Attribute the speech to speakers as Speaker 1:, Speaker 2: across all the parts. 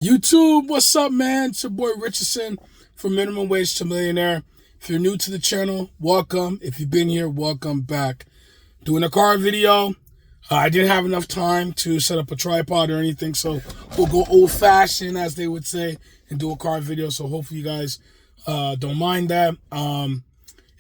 Speaker 1: YouTube, what's up, man? It's your boy Richardson from Minimum Wage to Millionaire. If you're new to the channel, welcome. If you've been here, welcome back. Doing a car video. I didn't have enough time to set up a tripod or anything, so we'll go old-fashioned, as they would say, and do a car video. So hopefully you guys don't mind that.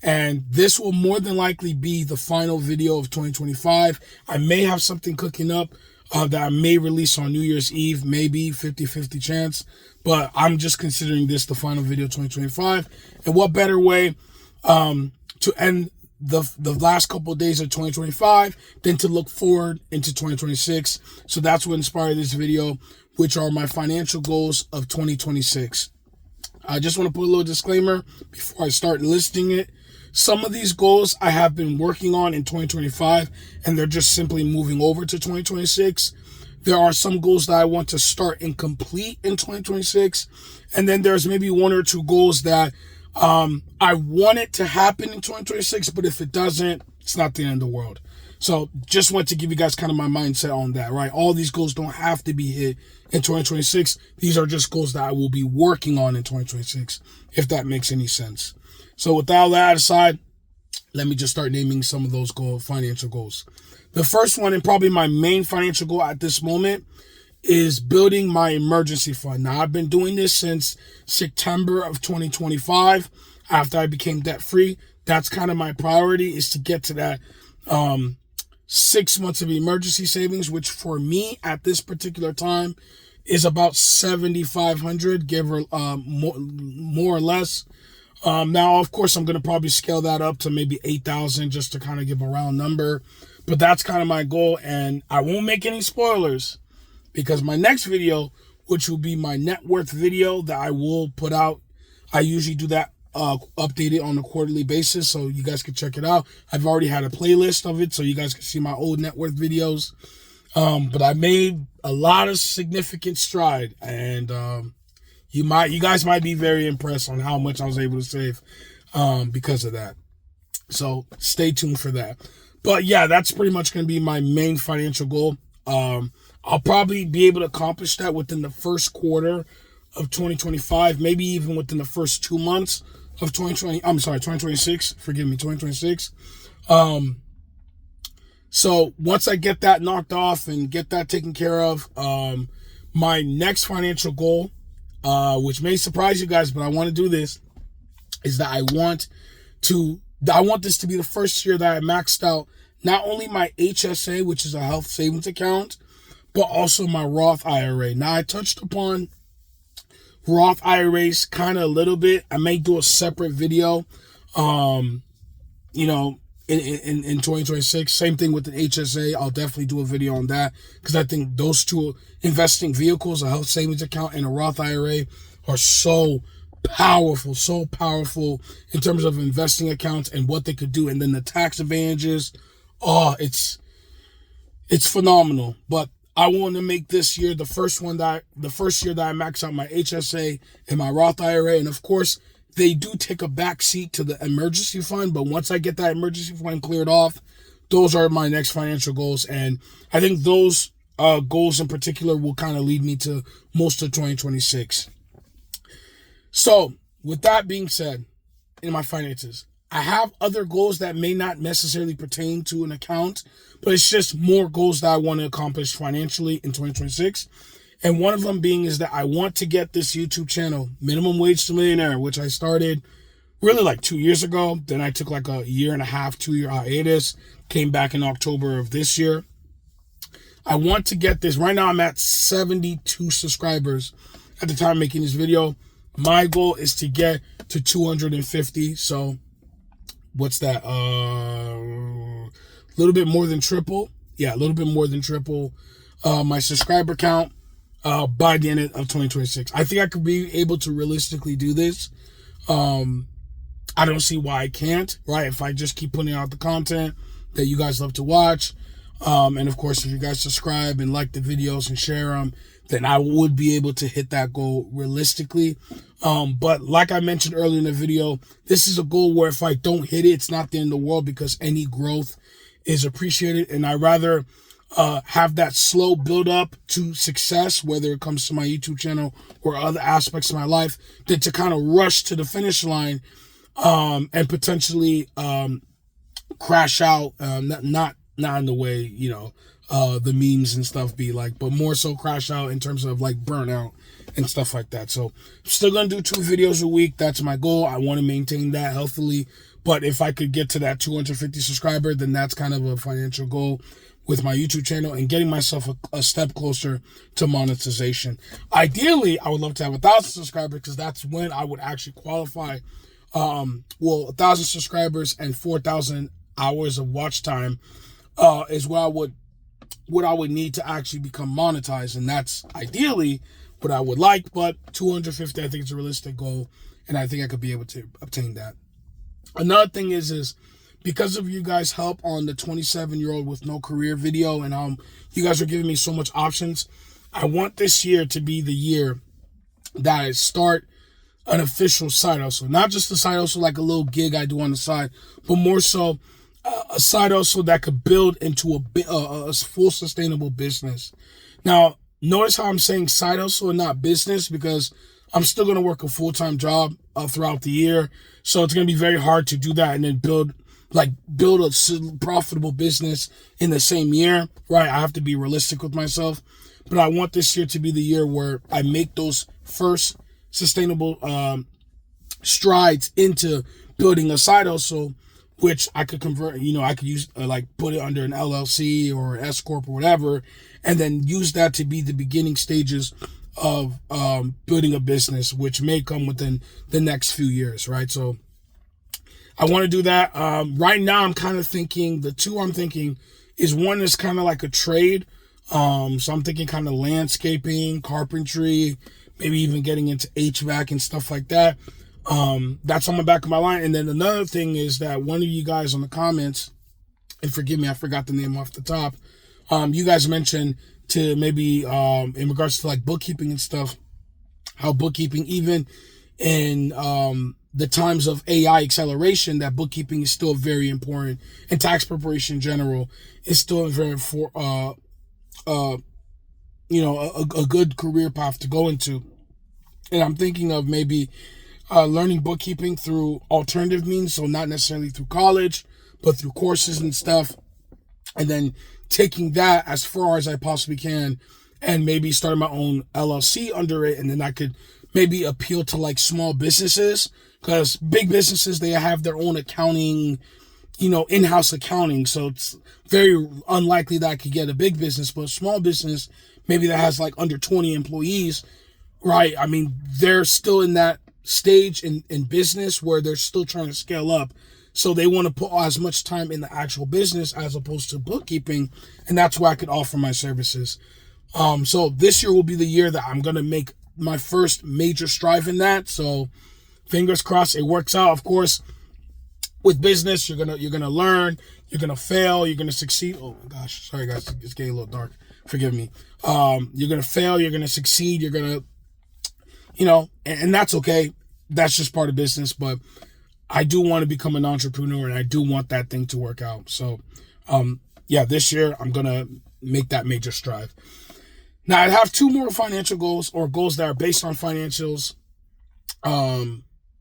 Speaker 1: And this will more than likely be the final video of 2025. I may have something cooking up that I may release on New Year's Eve, maybe 50-50 chance, but I'm just considering this the final video of 2025. And what better way to end the last couple of days of 2025 than to look forward into 2026. So that's what inspired this video, which are my financial goals of 2026. I just want to put a little disclaimer before I start listing it. Some of these goals I have been working on in 2025, and they're just simply moving over to 2026. There are some goals that I want to start and complete in 2026. And then there's maybe one or two goals that I want it to happen in 2026, but if it doesn't, it's not the end of the world. So just want to give you guys kind of my mindset on that, right? All these goals don't have to be hit in 2026. These are just goals that I will be working on in 2026, if that makes any sense. So with all that aside, let me just start naming some of those financial goals. The first one, and probably my main financial goal at this moment, is building my emergency fund. Now, I've been doing this since September of 2025 after I became debt free. That's kind of my priority, is to get to that 6 months of emergency savings, which for me at this particular time is about $7,500, give or more or less. Now, of course, I'm going to probably scale that up to maybe 8,000 just to kind of give a round number. But that's kind of my goal, and I won't make any spoilers because my next video, which will be my net worth video that I will put out, I usually do that updated on a quarterly basis, so you guys can check it out. I've already had a playlist of it, so you guys can see my old net worth videos. But I made a lot of significant stride, and you guys might be very impressed on how much I was able to save because of that. So stay tuned for that. But yeah, that's pretty much going to be my main financial goal. I'll probably be able to accomplish that within the first quarter of 2025, maybe even within the first 2 months of 2026. Forgive me, 2026. So once I get that knocked off and get that taken care of, my next financial goal, which may surprise you guys, but I want to do this, is that I want this to be the first year that I maxed out not only my HSA, which is a health savings account, but also my Roth IRA. Now, I touched upon Roth IRAs kind of a little bit. I may do a separate video, in 2026. Same thing with the HSA. I'll definitely do a video on that because I think those two investing vehicles, a health savings account and a Roth IRA, are so powerful in terms of investing accounts and what they could do. And then the tax advantages, it's phenomenal. But I want to make this year the first year that I max out my HSA and my Roth IRA. And of course, they do take a back seat to the emergency fund. But once I get that emergency fund cleared off, those are my next financial goals. And I think those goals in particular will kind of lead me to most of 2026. So with that being said, in my finances, I have other goals that may not necessarily pertain to an account, but it's just more goals that I want to accomplish financially in 2026. And one of them being is that I want to get this YouTube channel, Minimum Wage to Millionaire, which I started really like 2 years ago. Then I took like a 2-year hiatus, came back in October of this year. I want to get this. Right now I'm at 72 subscribers at the time of making this video. My goal is to get to 250. So what's that? A little bit more than triple. Yeah, a little bit more than triple my subscriber count by the end of 2026. I think I could be able to realistically do this. I don't see why I can't, right? If I just keep putting out the content that you guys love to watch. And of course, if you guys subscribe and like the videos and share them, then I would be able to hit that goal realistically. But like I mentioned earlier in the video, this is a goal where if I don't hit it, it's not the end of the world because any growth is appreciated. And I rather have that slow build up to success, whether it comes to my YouTube channel or other aspects of my life, than to kind of rush to the finish line, and potentially, crash out, not in the way, the memes and stuff be like, but more so crash out in terms of like burnout and stuff like that. So I'm still going to do 2 videos a week. That's my goal. I want to maintain that healthily. But if I could get to that 250 subscriber, then that's kind of a financial goal with my YouTube channel and getting myself a step closer to monetization. Ideally, I would love to have 1,000 subscribers, because that's when I would actually qualify. 1,000 subscribers and 4,000 hours of watch time is what I would need to actually become monetized, and that's ideally what I would like. But 250, I think, is a realistic goal, and I think I could be able to obtain that. Another thing is because of you guys' help on the 27-year-old with no career video, and you guys are giving me so much options, I want this year to be the year that I start an official side hustle. Not just a side hustle like a little gig I do on the side, but more so a side hustle that could build into a full sustainable business. Now, notice how I'm saying side hustle and not business, because I'm still going to work a full-time job throughout the year. So it's going to be very hard to do that and then build a profitable business in the same year, right? I have to be realistic with myself. But I want this year to be the year where I make those first sustainable strides into building a side hustle, which I could convert, I could use, put it under an LLC or an S Corp or whatever, and then use that to be the beginning stages of building a business, which may come within the next few years, right? So I want to do that. Right now, I'm kind of thinking, the two I'm thinking is, one is kind of like a trade. So I'm thinking kind of landscaping, carpentry, maybe even getting into HVAC and stuff like that. That's on the back of my line. And then another thing is that one of you guys on the comments, and forgive me, I forgot the name off the top. You guys mentioned to maybe, in regards to like bookkeeping and stuff, how bookkeeping, even in, the times of AI acceleration, that bookkeeping is still very important, and tax preparation in general is still a good career path to go into. And I'm thinking of maybe learning bookkeeping through alternative means, so not necessarily through college, but through courses and stuff, and then taking that as far as I possibly can, and maybe starting my own LLC under it, and then I could maybe appeal to like small businesses, because big businesses, they have their own accounting, in-house accounting, so it's very unlikely that I could get a big business. But a small business, maybe that has like under 20 employees, right? I mean, they're still in that stage in business where they're still trying to scale up. So they want to put as much time in the actual business as opposed to bookkeeping. And that's where I could offer my services. So this year will be the year that I'm going to make my first major strive in that. So fingers crossed it works out. Of course, with business, you're gonna learn, you're gonna fail, you're gonna succeed. Oh my gosh, sorry guys, it's getting a little dark. Forgive me. You're gonna fail, you're gonna succeed, you're gonna, and that's okay. That's just part of business. But I do want to become an entrepreneur, and I do want that thing to work out. So, this year I'm gonna make that major strive. Now I have 2 more financial goals, or goals that are based on financials.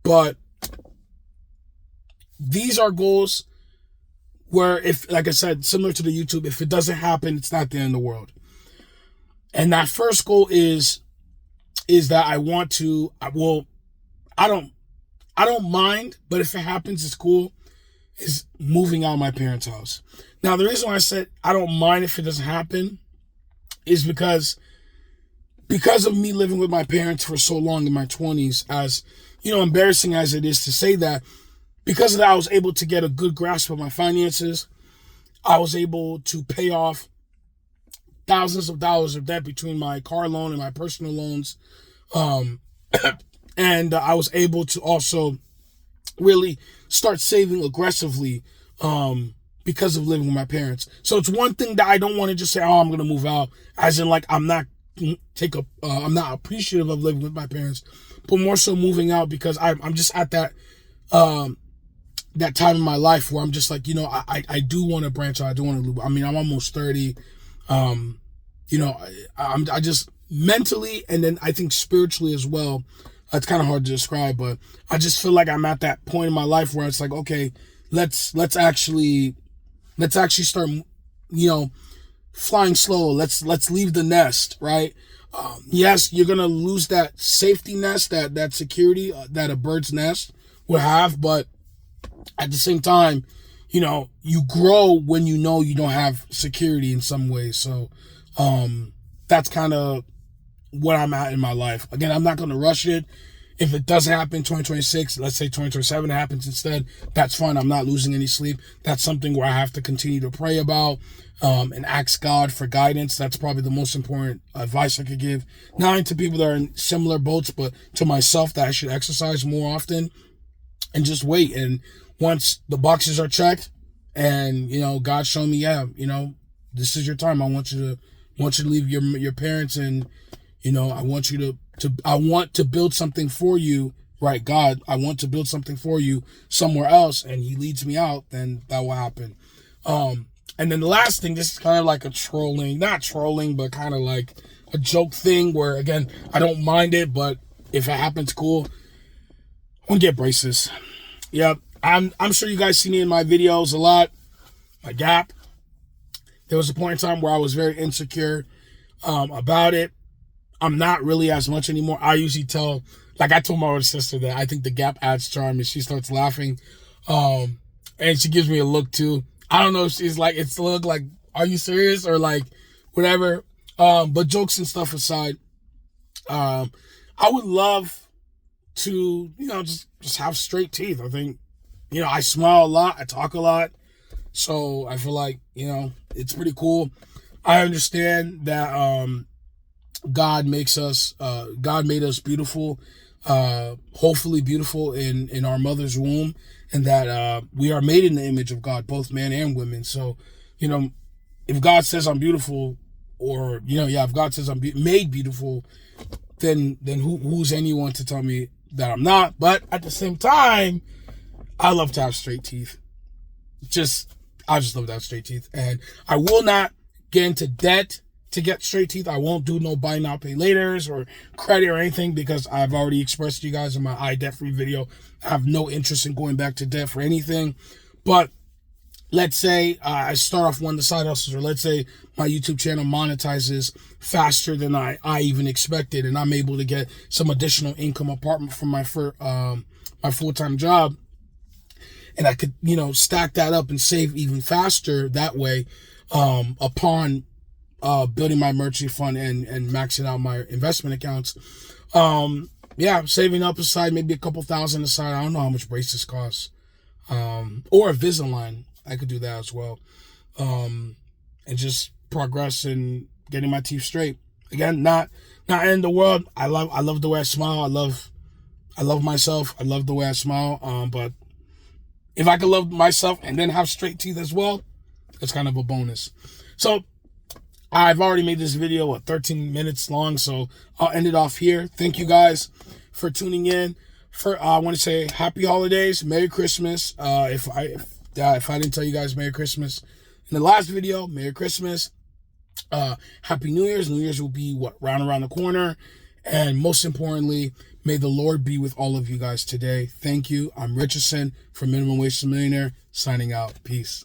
Speaker 1: But these are goals where, if, like I said, similar to the YouTube, if it doesn't happen, it's not the end of the world. And that first goal is that I want to, I don't mind, but if it happens, it's cool, is moving out of my parents' house. Now, the reason why I said I don't mind if it doesn't happen is because of me living with my parents for so long in my 20s, as, embarrassing as it is to say that, because of that, I was able to get a good grasp of my finances. I was able to pay off thousands of dollars of debt between my car loan and my personal loans. And I was able to also really start saving aggressively because of living with my parents. So it's one thing that I don't want to just say, oh, I'm going to move out, as in like I'm not appreciative of living with my parents, but more so moving out because I'm just at that time in my life where I'm just like, I do want to branch out. I do want to, I'm almost 30. You know, I just mentally, and then I think spiritually as well. It's kind of hard to describe, but I just feel like I'm at that point in my life where it's like, okay, let's actually start, you know, flying slow. Let's leave the nest, right? Yes, you're gonna lose that safety nest, that security that a bird's nest will have, but at the same time, you know, you grow when you know you don't have security in some ways. So that's kind of where I'm at in my life. Again, I'm not going to rush it. If it doesn't happen 2026, let's say 2027 happens instead, that's fine. I'm not losing any sleep. That's something where I have to continue to pray about and ask God for guidance. That's probably the most important advice I could give. Not only to people that are in similar boats, but to myself, that I should exercise more often and just wait. And once the boxes are checked and, you know, God showed me, yeah, you know, this is your time. I want you to leave your parents, and, you know, I want to build something for you, right? God, I want to build something for you somewhere else, and he leads me out, then that will happen. And then the last thing, this is kind of like not trolling, but kind of like a joke thing where, again, I don't mind it, but if it happens, cool. I'm gonna get braces. Yep. I'm sure you guys see me in my videos a lot. My gap. There was a point in time where I was very insecure about it. I'm not really as much anymore. I usually tell, like I told my older sister that I think the gap adds charm, and she starts laughing. And she gives me a look too. I don't know if she's like, it's a look like, are you serious? Or like, whatever. But jokes and stuff aside, I would love to, you know, just have straight teeth. I think, you know, I smile a lot. I talk a lot. So I feel like, you know, it's pretty cool. I understand that God made us beautiful, hopefully beautiful in our mother's womb, and that we are made in the image of God, both men and women. So, you know, if God says I'm beautiful, or, you know, yeah, if God says I'm made beautiful, then who's anyone to tell me that I'm not? But at the same time, I love to have straight teeth. I just love to have straight teeth, and I will not get into debt to get straight teeth. I won't do no buy now pay laters or credit or anything, because I've already expressed to you guys in my debt free video, I have no interest in going back to debt for anything. But let's say I start off one of the side hustles, or let's say my YouTube channel monetizes faster than I even expected, and I'm able to get some additional income apart from my full-time job. And I could, you know, stack that up and save even faster that way, upon building my emergency fund and maxing out my investment accounts. Yeah, saving up aside, maybe a couple thousand aside. I don't know how much braces cost. Or a Invisalign. I could do that as well. And just progress in getting my teeth straight. Again, not in the world. I love the way I smile. I love myself. I love the way I smile. But if I could love myself and then have straight teeth as well, it's kind of a bonus. So I've already made this video 13 minutes long, so I'll end it off here. Thank you guys for tuning in. I want to say happy holidays, Merry Christmas. If I didn't tell you guys Merry Christmas in the last video, Merry Christmas. Happy New Year's. New Year's will be round around the corner. And most importantly, may the Lord be with all of you guys today. Thank you. I'm Richardson from Minimum Wage to Millionaire, signing out. Peace.